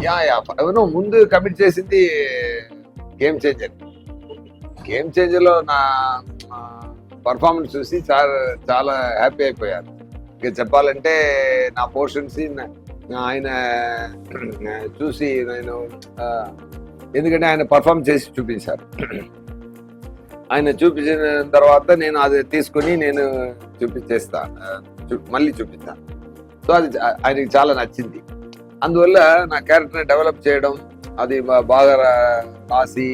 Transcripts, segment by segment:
Yeah yeah అవును, ముందు commit చేసింది గేమ్ చేంజర్. గేమ్ చేంజర్ లో నా పర్ఫార్మెన్స్ చూసి చాలా హ్యాపీ అయిపోయారు. ఇక చెప్పాలంటే నా పోర్షన్స్ ఆయన చూసి నేను ఎందుకంటే ఆయన పర్ఫార్మ్ చేసి చూపించారు. ఆయన చూపించిన తర్వాత నేను అది తీసుకుని నేను మళ్ళీ చూపిస్తాను. సో అది ఆయనకి చాలా నచ్చింది. అందువల్ల నా క్యారెక్టర్ని డెవలప్ చేయడం, అది బాగా రాసి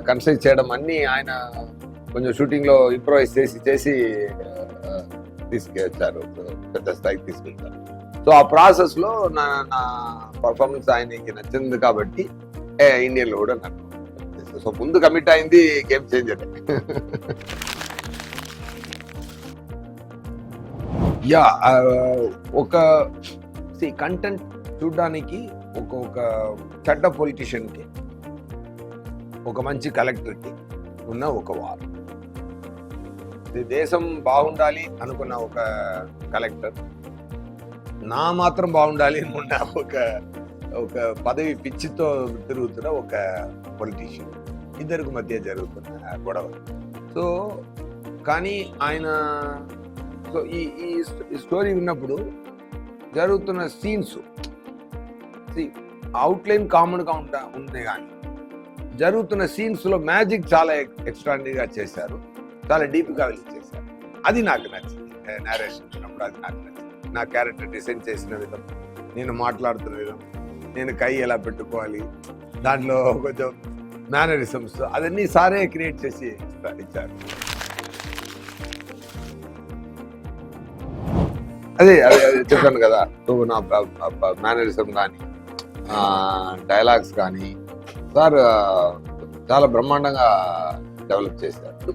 కన్స్ట్రక్ట్ చేయడం అన్నీ ఆయన కొంచెం షూటింగ్లో ఇంప్రూవైజ్ చేసి తీసుకొచ్చారు, పెద్ద స్థాయికి తీసుకెళ్తారు. సో ఆ ప్రాసెస్లో నా పర్ఫార్మెన్స్ ఆయనకి నచ్చింది కాబట్టి ఇండియన్లో కూడా నాకు. సో ముందు కమిట్ అయింది గేమ్ చేంజర్. యా ఒక కంటెంట్ చూడడానికి ఒక చెడ్డ పొలిటీషియన్కి, ఒక మంచి కలెక్టర్కి ఉన్న ఒక వార్. దేశం బాగుండాలి అనుకున్న ఒక కలెక్టర్, నా మాత్రం బాగుండాలి అనుకున్న ఒక పదవి పిచ్చితో తిరుగుతున్న ఒక పొలిటీషియన్, ఇద్దరికి మధ్య జరుగుతున్న గొడవ. సో కానీ ఆయన ఈ స్టోరీ విన్నప్పుడు జరుగుతున్న సీన్స్ అవుట్లైన్ కామన్గా ఉంది, కానీ జరుగుతున్న సీన్స్లో మ్యాజిక్ చాలా ఎక్స్ట్రాడినరీగా చేశారు, చాలా డీప్గా వెళ్ళి చేశారు. అది నాకు నచ్చింది. నేరేషన్ విన్నప్పుడు అది నాకు నచ్చింది. నా క్యారెక్టర్ డిజైన్ చేసిన విధం, నేను మాట్లాడుతున్న విధం, నేను కై ఎలా పెట్టుకోవాలి, దాంట్లో కొంచెం మేనరిజమ్స్ అదన్నీ సారే క్రియేట్ చేసి ఇచ్చారు. అదే చెప్పాను కదా, నా మేనరిజం కానీ డైలాగ్స్ కానీ సార్ చాలా బ్రహ్మాండంగా డెవలప్ చేశారు.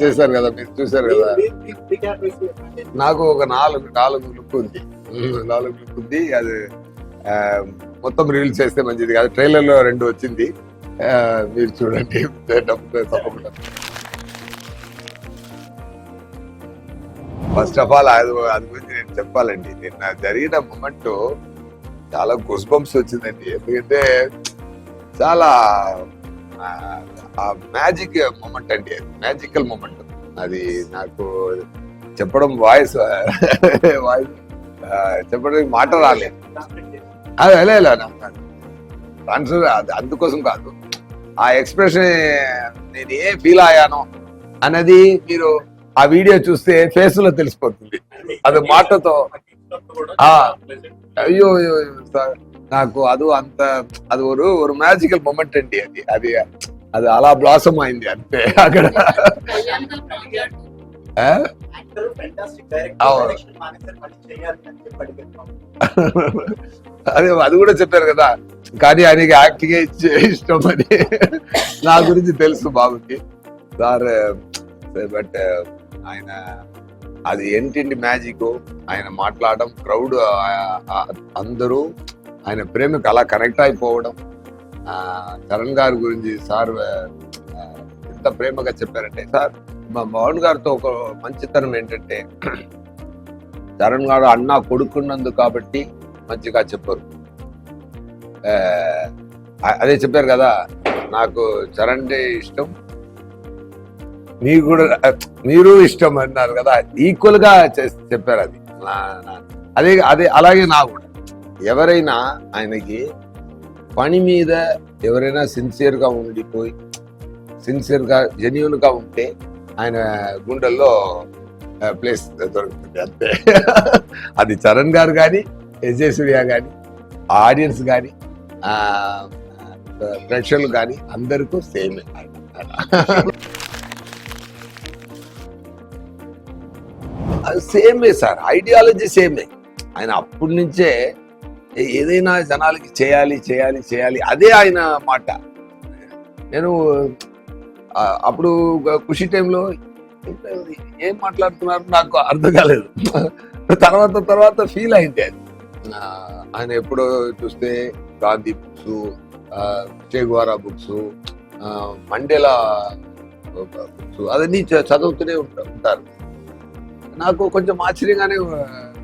చేశారు కదా, మీరు చూసారు కదా. నాకు ఒక నాలుగు లుక్ ఉంది. అది మొత్తం రిలీజ్ చేస్తే మంచిది కాదు. ట్రైలర్లో 2 వచ్చింది, మీరు చూడండి తప్పకుండా. ఫస్ట్ ఆఫ్ ఆల్ అది గురించి నేను చెప్పాలండి. నిన్న జరిగిన మూమెంట్ చాలా గూస్ బంప్స్ వచ్చిందండి. ఎందుకంటే చాలా మ్యాజిక్ మూమెంట్ అండి, అది మ్యాజికల్ మూమెంట్. అది నాకు చెప్పడం వాయిస్ చెప్పడానికి మాట రాలేదు. అది ఆన్సర్ అందుకోసం కాదు, ఆ ఎక్స్ప్రెషన్ నేను ఏ ఫీల్ అయ్యానో అన్నది మీరు ఆ వీడియో చూస్తే ఫేస్ లో తెలిసిపోతుంది. అది మాటతో అయ్యో నాకు అది ఒక మ్యాజికల్ మూమెంట్ అండి. అది అలా బ్లాసమ్ అయింది అంతే అక్కడ. అది కూడా చెప్పారు కదా, కానీ ఆయనకి యాక్టింగ్ ఇష్టం అని నా గురించి తెలుసు బాబుకి సార్. బట్ ఆయన అది ఏంటి మ్యాజిక్, ఆయన మాట్లాడడం, క్రౌడ్ అందరూ ఆయన ప్రేమకు అలా కనెక్ట్ అయిపోవడం. చరణ్ గారి గురించి సార్ ఎంత ప్రేమగా చెప్పారంటే, సార్ మా మోహన్ గారితో ఒక మంచితనం ఏంటంటే, చరణ్ గారు అన్న కొడుకున్నందుకు కాబట్టి మంచిగా చెప్పారు. అదే చెప్పారు కదా, నాకు చరణ్ ఇష్టం, మీరు ఇష్టం అన్నారు కదా, ఈక్వల్ గా చెప్పారు. అదే అలాగే నాకు కూడా ఎవరైనా ఆయనకి పని మీద ఎవరైనా సిన్సియర్గా ఉండిపోయి సిన్సియర్గా జెన్యూన్గా ఉంటే ఆయన గుండెల్లో ప్లేస్ దొరుకుతుంది అంతే. అది చరణ్ గారు కానీ, ఎస్జే సూర్య కానీ, ఆడియన్స్ కానీ, ప్రేక్షకులు కానీ అందరికీ సేమే. సేమే సార్, ఐడియాలజీ సేమే. ఆయన అప్పటి నుంచే ఏదైనా జనాలకి చేయాలి అదే ఆయన మాట. నేను అప్పుడు ఖుషి టైంలో ఏం మాట్లాడుతున్నారు నాకు అర్థం కాలేదు. తర్వాత ఫీల్ అయింది అది. ఆయన ఎప్పుడో చూస్తే Gandhi books, Che Guevara books, Mandela books అవన్నీ చదువుతూనే ఉంటారు. నాకు కొంచెం ఆశ్చర్యంగానే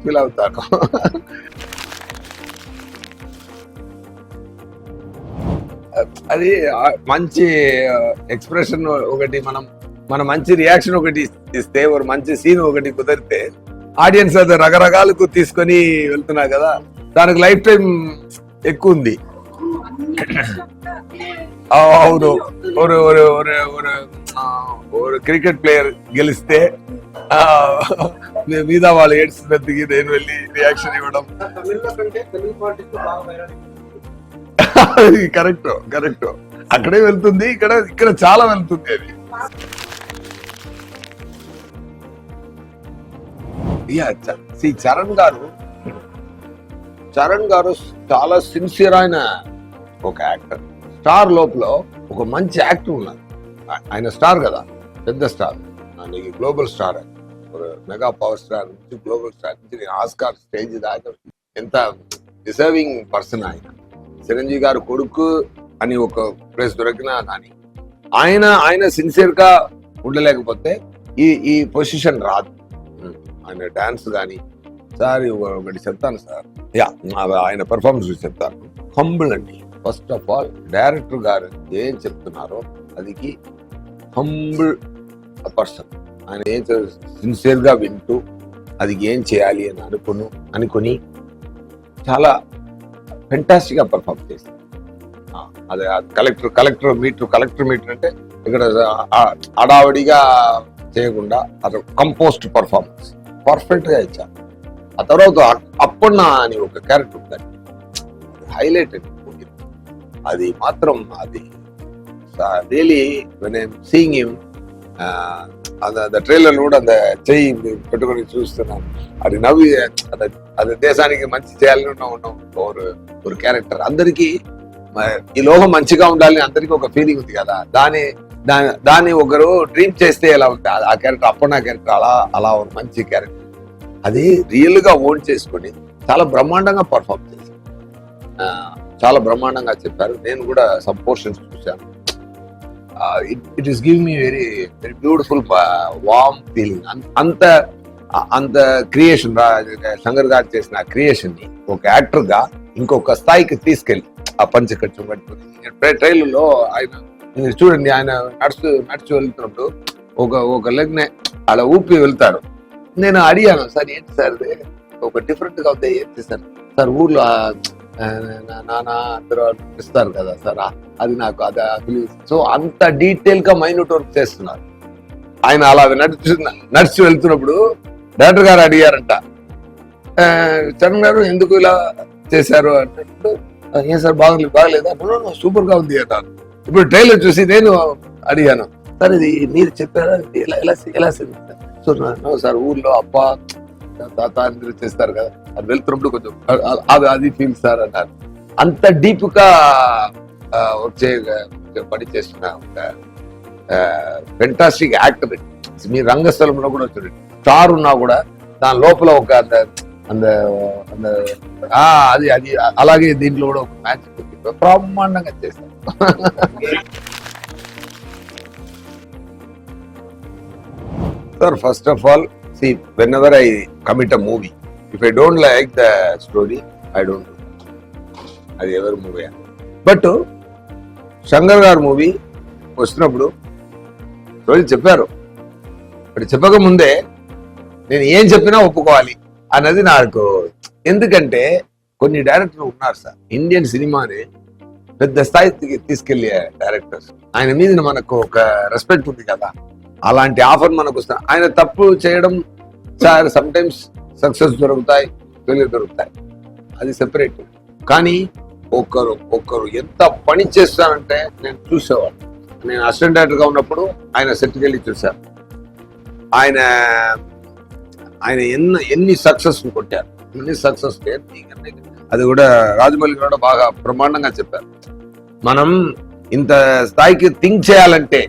ఫీల్ అవుతాను. అది మంచి ఎక్స్ప్రెషన్ ఒకటి, మన మంచి రియాక్షన్ ఒకటి ఇస్తే, ఒక మంచి సీన్ ఒకటి కుదిరితే ఆడియన్స్ అది రకరకాలకు తీసుకొని వెళ్తున్నారు కదా, దానికి లైఫ్ టైం ఎక్కువ ఉంది. అవును, ஒரு క్రికెట్ ప్లేయర్ గెలిస్తే మీద వాళ్ళు ఏడ్చినందుకు నేను వెళ్ళి రియాక్షన్ ఇవ్వడం. కరెక్ట్ అక్కడే వెళ్తుంది, ఇక్కడ చాలా వెళ్తుంది అది. చరణ్ గారు చాలా సిన్సియర్ అయిన ఒక యాక్టర్. స్టార్ లోపల ఒక మంచి యాక్టర్ ఉన్నారు. ఆయన స్టార్ కదా, పెద్ద స్టార్, నీకు global star, mega power star నుంచి గ్లోబల్ స్టార్ నుంచి ఆస్కార్ స్టేజ్ దాకా ఎంత డిజర్వింగ్ పర్సన్ ఆయన. చిరంజీవి గారు కొడుకు అని ఒక ప్లేస్ దొరికినా కానీ ఆయన సిన్సియర్ గా ఉండలేకపోతే ఈ పొజిషన్ రాదు. ఆయన డాన్స్ కానీ సార్ ఒకటి చెప్తాను సార్, ఆయన పెర్ఫార్మెన్స్ చెప్తాను. హంబుల్ అండి. ఫస్ట్ ఆఫ్ ఆల్ డైరెక్టర్ గారు ఏం చెప్తున్నారో అదికి హంబుల్ పర్సన్. ఆయన ఏం సిన్సియర్ గా వింటూ అది ఏం చేయాలి అని అనుకుని చాలా ఫెంటాస్టిక్ గా పర్ఫార్మ్ చేశారు. అదే కలెక్టర్ మీటర్ అంటే ఇక్కడ అడావడిగా చేయకుండా అది కంపోస్ట్ పర్ఫార్మెన్స్ పర్ఫెక్ట్ గా ఇచ్చారు. ఆ తర్వాత అప్పన్న అని ఒక క్యారెక్టర్ ఉందండి, హైలైటెడ్. అది మాత్రం అది really when I'm seeing him, அந்த ట్రైలర్ కూడా அந்த చెయ్యి పెట్టుకొని చూస్తున్నాను. అది నవ్వి అది దేశానికి మంచి చేయాలని ఉన్న ఒక క్యారెక్టర్. అందరికీ ఈ లోకం మంచిగా ఉండాలని అందరికీ ఒక ఫీలింగ్ ఉంది కదా, దాన్ని ఒకరు డ్రీమ్ చేస్తే ఎలా ఉంటుంది ఆ క్యారెక్టర్. అప్పన్న క్యారెక్టర్ అలా ఒక మంచి క్యారెక్టర్. అది రియల్ గా ఓన్ చేసుకొని చాలా బ్రహ్మాండంగా పర్ఫార్మ్ చేశారు, చాలా బ్రహ్మాండంగా చెప్పారు. నేను కూడా సమ్ పోర్షన్స్ చూశాను. It is give me very very beautiful warm feeling. అంత క్రియేషన్ శంకర్ గారు చేసిన క్రియేషన్ ని ఒక యాక్టర్ గా ఇంకొక స్థాయికి తీసుకెళ్ళి ఆ పంచకచ్చం కట్టుకుని ట్రైలర్లో ఆయన చూడండి, ఆయన నడుచు వెళ్తున్నప్పుడు ఒక లెగ్ నే అలా ఊపి వెళ్తారు. నేను అడిగాను, సార్ ఏంటి సార్ ఒక డిఫరెంట్ గా ఉంది, ఏంటి సార్ ఊర్లో నాన్న అందరూ ఇస్తారు కదా సార్, అది నాకు అది. సో అంత డీటెయిల్ గా మైన్యూట్ వర్క్ చేస్తున్నారు ఆయన. అలా నడిచి వెళ్తున్నప్పుడు డైరెక్టర్ గారు అడిగారంట, చరణ్ గారు ఎందుకు ఇలా చేశారు అంటే, ఏం సార్ బాగలేదా, సూపర్ గా ఉంది అన్నారు. ఇప్పుడు ట్రైలర్ చూసి నేను అడిగాను, సార్ ఇది మీరు చెప్పారా, ఎలా సో సార్ ఊర్లో అప్ప తాత అందరూ చేస్తారు కదా, అది వెళ్తున్నప్పుడు కొంచెం అది ఫీల్ సార్ అన్నారు. అంత డీప్ గా వచ్చే పని చేస్తున్న ఒక ఫెంటాస్టిక్ యాక్టర్. మీ రంగస్థలంలో కూడా చూడండి, స్టార్ ఉన్నా కూడా దాని లోపల ఒక అది అలాగే దీంట్లో కూడా ఒక మ్యాచ్ బ్రహ్మాండంగా చేస్తారు. Sir, first of all, see, whenever I commit a movie, if I don't like the story, I don't do that. అది ఎవరి మూవీ. బట్ శంకర్ గారు మూవీ వస్తున్నప్పుడు రోజు చెప్పారు, ఇప్పుడు చెప్పక ముందే నేను ఏం చెప్పినా ఒప్పుకోవాలి అన్నది నాకు. ఎందుకంటే కొన్ని డైరెక్టర్లు ఉన్నారు సార్, ఇండియన్ సినిమాని పెద్ద స్థాయికి తీసుకెళ్లే డైరెక్టర్స్. ఆయన మీద మనకు ఒక రెస్పెక్ట్ ఉంది కదా, అలాంటి ఆఫర్ మనకు వస్తుంది. ఆయన తప్పు చేయడం సార్ సమ్ టైమ్స్ సక్సెస్ దొరుకుతాయి, ఫెయిల్యూర్ దొరుకుతాయి, అది సెపరేట్. కానీ ఒకరు ఎంత పని చేస్తారంటే నేను చూసేవాడు. నేను అసిస్టెంట్ డైరెక్టర్ గా ఉన్నప్పుడు ఆయన సెట్కి వెళ్ళి చూశాను. ఆయన ఎన్ని సక్సెస్ కొట్టారు, ఎన్ని సక్సెస్. అది కూడా రాజమౌళి కూడా బాగా బ్రహ్మాండంగా చెప్పారు. మనం ఇంత స్థాయికి థింక్ చేయాలంటే,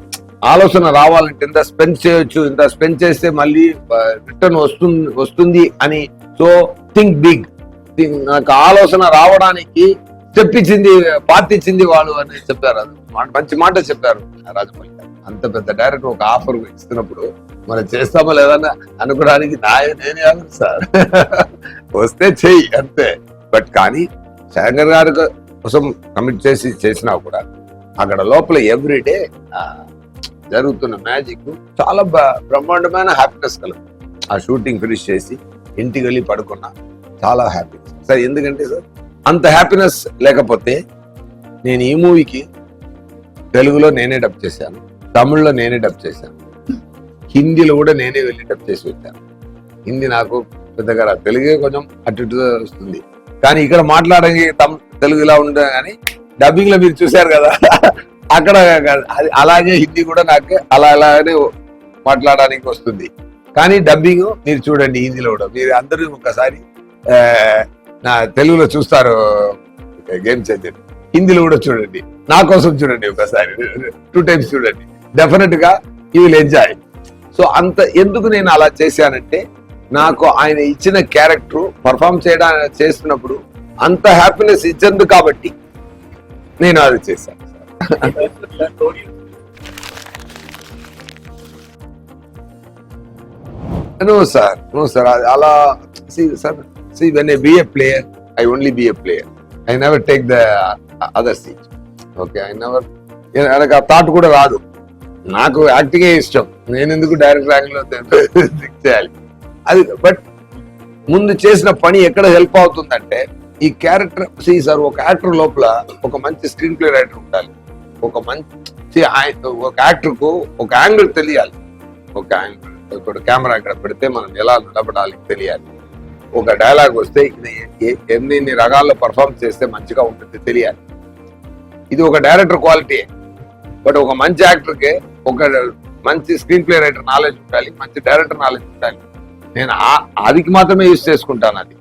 ఆలోచన రావాలంటే ఇంత స్పెండ్ చేయొచ్చు, ఇంత స్పెండ్ చేస్తే మళ్ళీ రిటర్న్ వస్తుంది అని. So think big. నాకు ఆలోచన రావడానికి స్టెప్ ఇచ్చింది, పార్టీ ఇచ్చింది వాళ్ళు అని చెప్పారు. అది మంచి మాట చెప్పారు రాజమౌళి గారు. అంత పెద్ద డైరెక్టర్ ఒక ఆఫర్ ఇస్తున్నప్పుడు మనం చేస్తామో లేదన్నా అనుకోవడానికి నేనే కాదు సార్, వస్తే చెయ్యి అంతే. బట్ కానీ శంకర్ గారి కోసం కమిట్ చేసినా కూడా అక్కడ లోపల ఎవ్రీడే జరుగుతున్న మ్యాజిక్ చాలా బ్రహ్మాండమైన హ్యాపీనెస్ కలదు. ఆ షూటింగ్ ఫినిష్ చేసి ఇంటికి వెళ్ళి పడుకున్నా చాలా హ్యాపీ సార్. ఎందుకంటే సార్ అంత హ్యాపీనెస్ లేకపోతే నేను ఈ మూవీకి తెలుగులో నేనే డబ్ చేశాను, తమిళ్లో నేనే డబ్ చేశాను, హిందీలో కూడా నేనే వెళ్ళి డబ్ చేసి వచ్చాను. హిందీ నాకు పెద్దగా రాదు, తెలుగే కొంచెం అటు ఇటు వస్తుంది. కానీ ఇక్కడ మాట్లాడడానికి తెలుగు ఇలా ఉండదు. కానీ డబ్బింగ్ లో మీరు చూశారు కదా, అక్కడ అలాగే హిందీ కూడా నాకు అలానే మాట్లాడడానికి వస్తుంది. కానీ డబ్బింగ్ మీరు చూడండి హిందీలో కూడా, మీరు అందరూ ఒకసారి నా తెలుగులో చూస్తారు గేమ్ చేంజర్, హిందీలో కూడా చూడండి, నా కోసం చూడండి ఒకసారి 2 times చూడండి, డెఫినెట్ గా యూ విల్ ఎంజాయ్. సో అంత ఎందుకు నేను అలా చేశానంటే, నాకు ఆయన ఇచ్చిన క్యారెక్టర్ పర్ఫామ్ చేస్తున్నప్పుడు అంత హ్యాపీనెస్ ఇచ్చింది కాబట్టి నేను అది చేశాను. నో సార్ అలా when I be a player, I only be a player. I never take the other seat. Okay, నాకు ఆ థాట్ కూడా రాదు. నాకు యాక్టింగే ఇష్టం, నేను ఎందుకు డైరెక్ట్ ర్యాంక్ లో చేయాలి అది. బట్ ముందు చేసిన పని ఎక్కడ హెల్ప్ అవుతుందంటే, ఈ క్యారెక్టర్ సార్ ఒక యాక్టర్ లోపల ఒక మంచి స్క్రీన్ ప్లే రైటర్ ఉండాలి, ఒక యాక్టర్ కు ఒక యాంగిల్ తెలియాలి, ఒక యాంగిల్ ఇప్పుడు కెమెరా ఇక్కడ పెడితే మనం ఎలా నిలబడాలి తెలియాలి, ఒక డైలాగ్ వస్తే ఎన్ని రకాల్లో పర్ఫార్మ్ చేస్తే మంచిగా ఉంటుంది తెలియాలి. ఇది ఒక డైరెక్టర్ క్వాలిటీ. బట్ ఒక మంచి యాక్టర్ కి ఒక మంచి స్క్రీన్ ప్లే రైటర్ నాలెడ్జ్ ఉండాలి, మంచి డైరెక్టర్ నాలెడ్జ్ ఉండాలి. నేను అదికి మాత్రమే యూజ్ చేసుకుంటాను అది.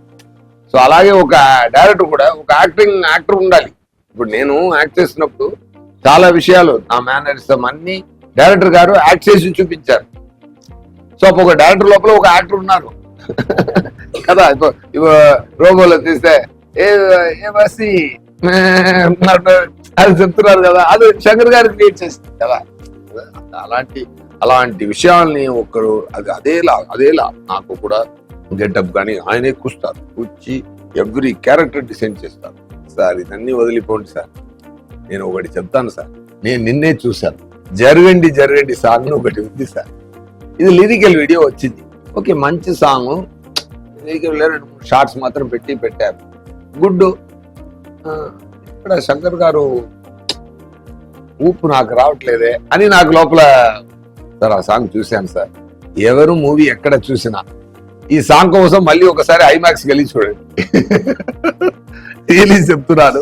సో అలాగే ఒక డైరెక్టర్ కూడా ఒక యాక్టర్ ఉండాలి. ఇప్పుడు నేను యాక్ట్ చేసినప్పుడు చాలా విషయాలు నా మేనరిజం అన్ని డైరెక్టర్ గారు యాక్ట్ చేసి చూపించారు. సో ఒక డైరెక్టర్ లోపల ఒక యాక్టర్ ఉన్నారు కదా. ఇప్పుడు రోబోలో తీస్తే ఏ బస్సి అది చెప్తున్నారు కదా, అది శంకర్ గారు క్రియేట్ చేస్తుంది కదా. అలాంటి విషయాల్ని ఒకరు అదేలా నాకు కూడా గెటప్ కానీ ఆయనే కూర్చి ఎవ్రీ క్యారెక్టర్ డిసైన్ చేస్తారు. సార్ ఇదన్నీ వదిలిపోండి సార్, నేను ఒకటి చెప్తాను సార్, నేను నిన్నే చూశాను, జరగండి సాంగ్ ఒకటి ఉంది సార్. ఇది లిరికల్ వీడియో వచ్చింది, ఓకే మంచి సాంగ్, లిరికల్ 2-3 షార్ట్స్ మాత్రం పెట్టారు, గుడ్. ఇక్కడ శంకర్ గారు ఊపు నాకు రావట్లేదే అని నాకు లోపల సార్ ఆ సాంగ్ చూశాను సార్. ఎవరు మూవీ ఎక్కడ చూసినా ఈ సాంగ్ కోసం మళ్ళీ ఒకసారి ఐమాక్స్ వెళ్ళి చూడండి. రియలీ చెప్తున్నాను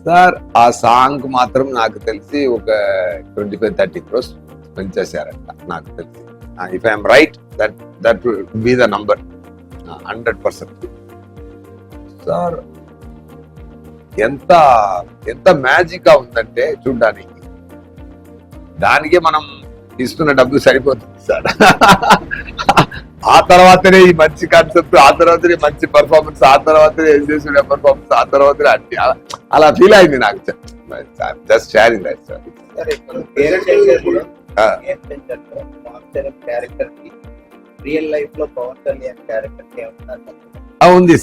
సార్. ఆ సాంగ్ మాత్రం నాకు తెలిసి ఒక 25-30 crores స్పెండ్ చేశారంట నాకు తెలిసి. If I'm right, that will be the number 100%. Sir ఎంత మ్యాజిక్ గా ఉందంటే చూడ్డానికి, దానికే మనం ఇస్తున్న డబ్బు సరిపోతుంది సార్. ఆ తర్వాతనే ఈ మంచి కాన్సెప్ట్, ఆ తర్వాతనే మంచి పర్ఫార్మెన్స్, ఆ తర్వాతనే ఏం చేసిన పర్ఫార్మెన్స్, ఆ తర్వాతనే అన్ని అలా ఫీల్ అయింది నాకు. Just sharing that sir. ఉంది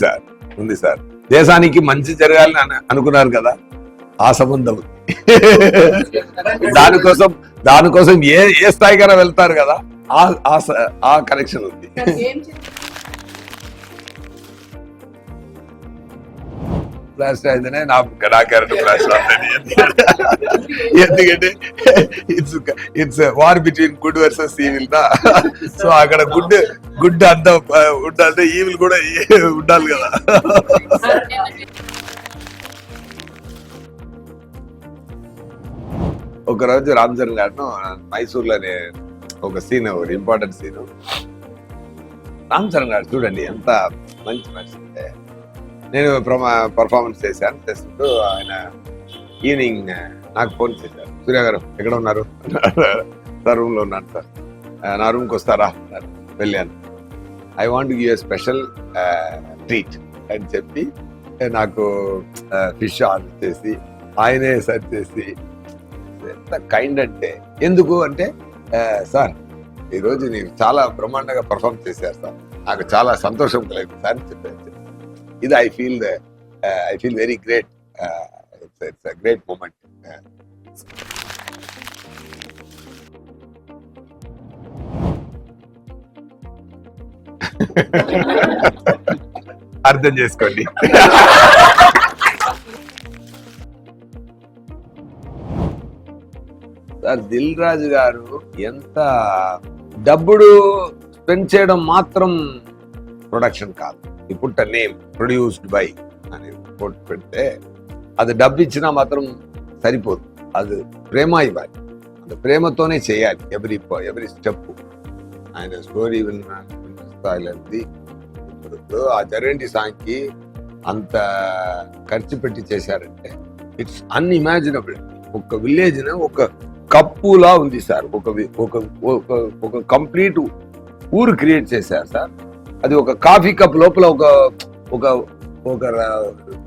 సార్. దేశానికి మంచి జరగాలని అనుకున్నారు కదా, ఆ సంబంధం దానికోసం ఏ స్థాయికైనా వెళ్తారు కదా, ఆ కనెక్షన్ ఉంది. ఫ్లాష్ అయితేనే నా క్యారెక్టర్ ఫ్లాష్ అవుతుంది. ఎందుకంటే it's war between good versus evil దా. సో అక్కడ గుడ్ అంతా ఉండాలంటే ఈవిల్ కూడా ఉండాలి కదా. ఒక రోజు రామ్ చరణ్ గారు మైసూర్లోనే ఒక సీన్, ఒక ఇంపార్టెంట్ సీన్, రామ్ చరణ్ గారు చూడండి ఎంత మంచి మనిషి అంటే, నేను పర్ఫార్మెన్స్ చేస్తుంటూ ఆయన ఈవినింగ్ నాకు ఫోన్ చేశారు, సూర్య గారు ఎక్కడ ఉన్నారు? సార్ రూమ్ లో ఉన్నాను సార్, నా రూమ్కి వస్తారా? వెళ్ళాను. I want give a special treat అని చెప్పి నాకు ఫిష్ ఆర్డర్ చేసి ఆయనే సర్వ్ చేసి, ఎంత కైండ్ అంటే, ఎందుకు అంటే సార్ ఈరోజు నేను చాలా బ్రహ్మాండంగా పర్ఫార్మ్ చేశారు సార్, నాకు చాలా సంతోషం కలిగింది సార్ అని చెప్పారు. ఇది I feel very great. It's a great moment. అర్థం చేసుకోండి. సార్ దిల్ రాజు గారు ఎంత డబ్బుడు స్పెండ్ చేయడం మాత్రం ప్రొడక్షన్ కాదు. ఇప్పుడు నేమ్ ప్రొడ్యూస్డ్ బై అని కోట్ పెడితే అది డబ్బు ఇచ్చినా మాత్రం సరిపోదు, అది ప్రేమ ఇవ్వాలి, అది ప్రేమతోనే చేయాలి ఎవరి స్టెప్. ఆయన స్టోరీ విన్నది ఇప్పుడు ఆ జరంటి సాంగ్కి అంత ఖర్చు పెట్టి చేశారంటే ఇట్స్ అన్ఇమాజినబుల్. ఒక విలేజ్ ఒక కప్పులా ఉంది సార్, ఒక కంప్లీట్ ఊరు క్రియేట్ చేశారు సార్. అది ఒక కాఫీ కప్ లోపల ఒక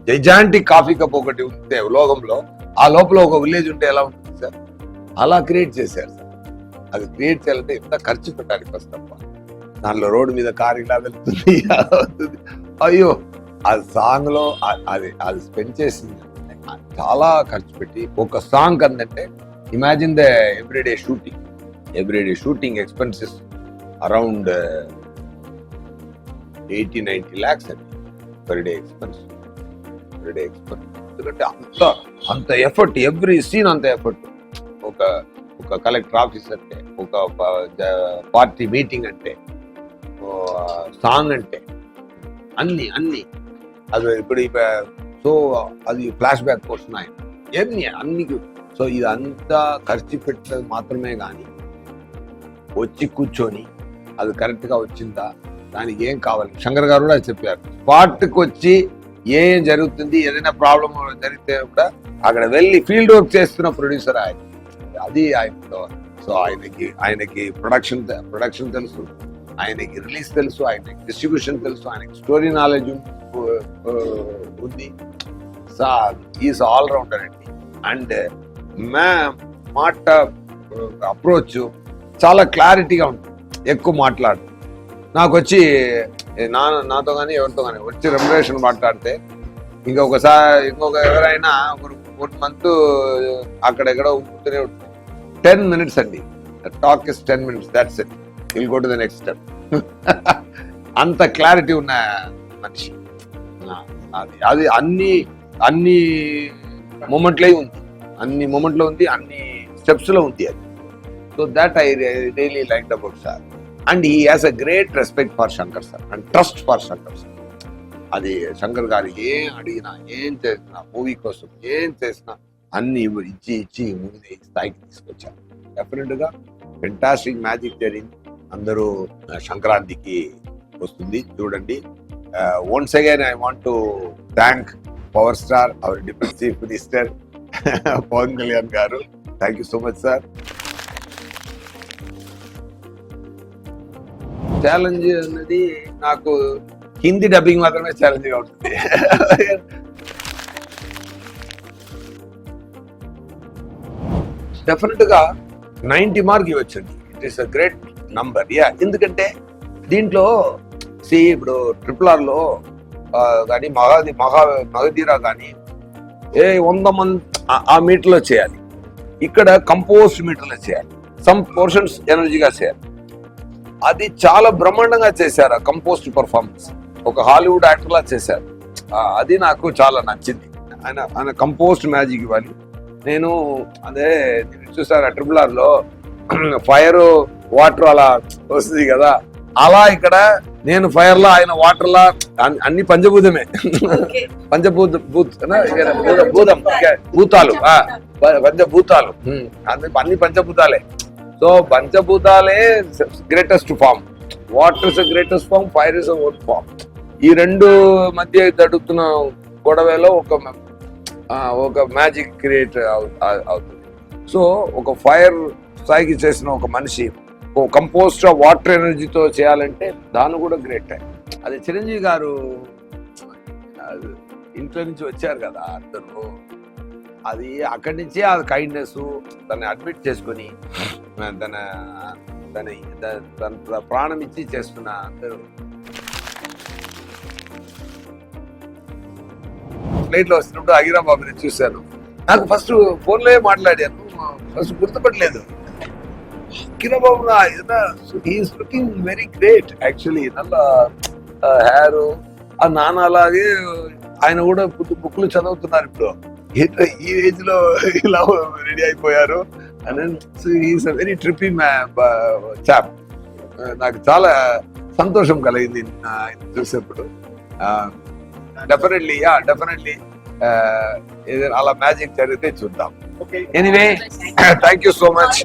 జైజాంటిక్ కాఫీ కప్ ఒకటి ఉంటే లోకంలో, ఆ లోపల ఒక విలేజ్ ఉంటే ఎలా ఉంటుంది సార్? అలా క్రియేట్ చేశారు సార్. అది క్రియేట్ చేయాలంటే ఎంత ఖర్చు పెట్టాలి ఫస్ట్ తప్ప. దానిలో రోడ్డు మీద కారు ఇలా వెళ్తుంది, అలా అవుతుంది. అయ్యో ఆ సాంగ్ లో అది స్పెండ్ చేసింది చాలా ఖర్చు పెట్టి ఒక సాంగ్ అందంటే imagine the everyday shooting expenses around 80-90 lakhs అండి పర్ డే ఎక్స్పెన్స్. ఎందుకంటే అంత ఎఫర్ట్, ఎవ్రీ సీన్ అంత ఎఫర్ట్. ఒక కలెక్టర్ ఆఫీస్ అంటే, ఒక పార్టీ మీటింగ్ అంటే, సాంగ్ అంటే, అన్ని అది ఇప్పుడు సో అది ఫ్లాష్ బ్యాక్ పోర్షన్ అన్ని. సో ఇదంతా ఖర్చు పెట్టేది మాత్రమే కానీ వచ్చి కూర్చొని అది కరెక్ట్ గా వచ్చిందా, దానికి ఏం కావాలి, శంకర్ గారు కూడా చెప్పారు. స్పాట్కి వచ్చి ఏం జరుగుతుంది, ఏదైనా ప్రాబ్లం జరిగితే కూడా అక్కడ వెళ్ళి ఫీల్డ్ వర్క్ చేస్తున్న ప్రొడ్యూసర్ ఆయన. అది ఆయనతో. సో ఆయనకి ప్రొడక్షన్ తెలుసు, ఆయనకి రిలీజ్ తెలుసు, ఆయనకి డిస్ట్రిబ్యూషన్ తెలుసు, ఆయనకి స్టోరీ నాలెడ్జ్ ఉంది. ఈజ్ ఆల్ రౌండర్ అండి. అండ్ మాట అప్రోచ్ చాలా క్లారిటీగా ఉంటుంది, ఎక్కువ మాట్లాడు. నాకు వచ్చి నాతో కానీ ఎవరితో కానీ వచ్చి రెమ్యునరేషన్ మాట్లాడితే ఇంకొక ఎవరైనా 1 month అక్కడెక్కడో ఉంటూనే ఉంటుంది. 10 minutes అండి, talk is 10 minutes, that's it, will go to the next step. అంత క్లారిటీ ఉన్న మనిషి. అది అన్ని మూమెంట్లో ఉంది, అన్ని స్టెప్స్ లో ఉంది అది. So that I really liked about sir. And he has a great respect for Shankar sir and trust for Shankar sir. అది శంకర్ గారు ఏం అడిగినా, ఏం చేసినా, మూవీ కోసం ఏం చేసినా అన్ని ఇచ్చి మూవీ స్థాయికి తీసుకొచ్చారు. డెఫినెట్ గా ఫెంటాస్టిక్ మ్యాజిక్ జరిగింది. అందరూ సంక్రాంతికి వస్తుంది, చూడండి. Once again I want to thank power star, our deputy chief minister Pawan Kalyan garu. Thank you so much sir. Challenge అన్నది నాకు హిందీ డబ్బింగ్ మాత్రమే ఛాలెంజ్ గా ఉంటుంది. డెఫినెట్ గా 90 మార్క్ ఇవ్వచ్చండి. It is a great number. ఎందుకంటే దీంట్లో ఇప్పుడు RRR లో కానీ మగధీరా కానీ 100 మంది ఆ మీటర్లో చేయాలి, ఇక్కడ కంపోజ్డ్ మీటర్లో చేయాలి, సమ్ పోర్షన్స్ ఎనర్జీగా చేయాలి. అది చాలా బ్రహ్మాండంగా చేశారు. ఆ కంపోజ్డ్ పర్ఫార్మెన్స్ ఒక హాలీవుడ్ యాక్టర్ లా చేశారు. అది నాకు చాలా నచ్చింది. ఆయన కంపోజ్డ్ మ్యాజిక్ ఇవ్వాలి. నేను అదే చూసారు RRR లో ఫైర్ వాటర్ అలా వస్తుంది కదా, అలా ఇక్కడ నేను ఫైర్ లా, ఆయన వాటర్ లా, అన్ని పంచభూతమే. భూతాలు అన్ని పంచభూతాలే. సో పంచభూతాలే greatest form. Water is greatest form, fire is own form. ఈ రెండు మధ్య జరుగుతున్న గొడవలో ఒక మ్యాజిక్ క్రియేట్ అవుతుంది. సో ఒక ఫైర్ స్థాయికి చేసిన ఒక మనిషి కంపోస్ట్ వాటర్ ఎనర్జీతో చేయాలంటే దాన్ని కూడా గ్రేట్ టైం. అది చిరంజీవి గారు ఇంట్లో నుంచి వచ్చారు కదా అందరూ, అది అక్కడి నుంచి ఆ కైండ్నెస్ తను అడ్మిట్ చేసుకొని తన ప్రాణం ఇచ్చి చేస్తున్న అందరూ. ఫ్లైట్ లో వస్తున్నప్పుడు హీరాబాబుని చూశాను. నాకు ఫస్ట్ ఫోన్లో మాట్లాడాను, ఫస్ట్ గుర్తుపట్టలేదు. Kiranbabu is looking very great actually. నల్ల హెయిర్, ఆ నాన్న అలాగే ఆయన కూడా బుక్లు చదువుతున్నారు ఇప్పుడు. ఈ ఏజ్ లో ఇలా రెడీ అయిపోయారు. Is a very trippy chap. నాకు చాలా సంతోషం కలిగింది ఆయన చూసేప్పుడు. డెఫినెట్లీ ఏదైనా అలా మ్యాజిక్ జరిగితే చూద్దాం. Anyway, thank you so much.